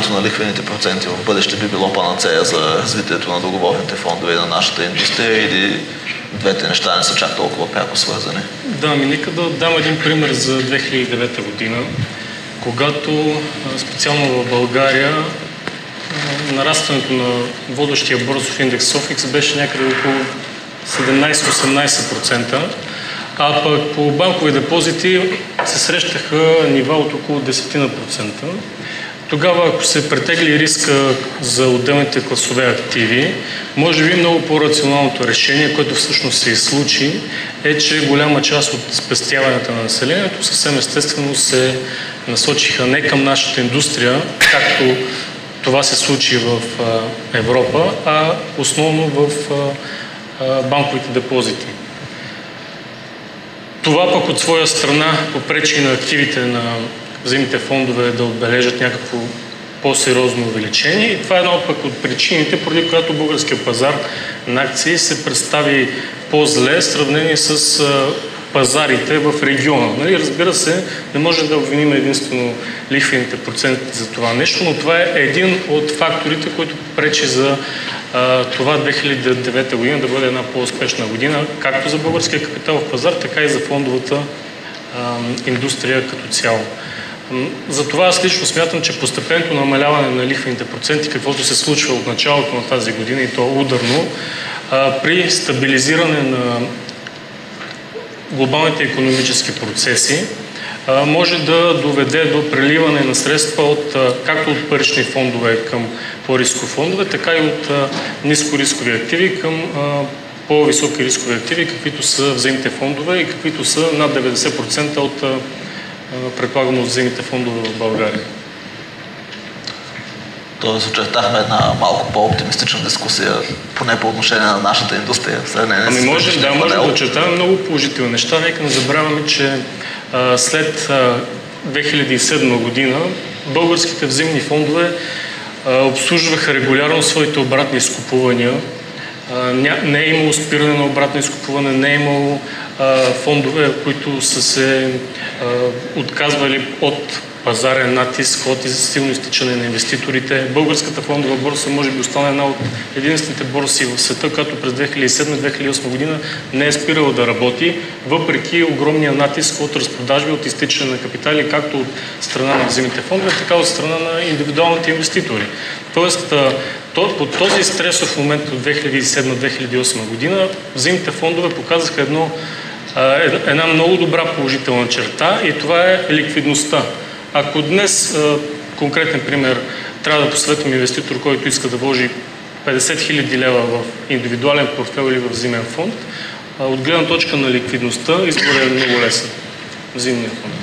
намаляването на лихвените проценти в бъдеще би било панацея за развитието на договорните фондове и на нашата индустрия, или двете неща не са чак толкова пряко свързани? Да, нека да дам един пример за 2009 година, когато специално в България нарастването на водещия борсов индекс Софикс беше някъде около 17-18%, а пък по банкови депозити се срещаха нива от около 10%. Тогава, ако се претегли риска за отделните класове активи, може би много по-рационалното решение, което всъщност се случи, е, че голяма част от спестяванията на населението съвсем естествено се насочиха не към нашата индустрия, както това се случи в Европа, а основно в банковите депозити. Това пък от своя страна попречи на активите на взаимните фондове да отбележат някакво по-сериозно увеличение. И това е една пък от причините, поради която българския пазар на акции се представи по-зле в сравнение с пазарите в региона. Нали, разбира се, не може да обвиним единствено лихвените проценти за това нещо, но това е един от факторите, който пречи за това 2009 година да бъде една по-успешна година, както за българския капиталов пазар, така и за фондовата индустрия като цяло. Затова аз лично смятам, че постепенното намаляване на лихвените проценти, каквото се случва от началото на тази година, и то ударно, при стабилизиране на глобалните икономически процеси, може да доведе до преливане на средства както от парични фондове към по-рискови фондове, така и от нискорискови активи към по-високи рискови активи, каквито са взаимните фондове и каквито са над 90% от предполагам от взаимните фондове в България. Тоест очертахме една малко по-оптимистична дискусия, поне по отношение на нашата индустрия. Може да очертаваме много положителни неща. Нека не забравяме, че след 2007 година българските взаимни фондове обслужваха регулярно своите обратни изкупувания. Не е имало спиране на обратно изкупуване, не е имало фондове, които са се отказвали от пазарен натиск, от силно изтичане на инвеститорите. Българската фондова борса може би остана една от единствените борси в света, която през 2007-2008 година не е спирала да работи, въпреки огромния натиск от разпродажби, от изтичане на капитали, както от страна на взаимните фондове, така от страна на индивидуалните инвеститори. Тоест, по този стресов момент от 2007-2008 година, взаимните фондове показаха една много добра положителна черта, и това е ликвидността. Ако днес, конкретен пример, трябва да посъветвам инвеститор, който иска да вложи 50 000 лева в индивидуален портфел или в взаимен фонд, от гледна точка на ликвидността изборът е много лесен. Взаимния фонд.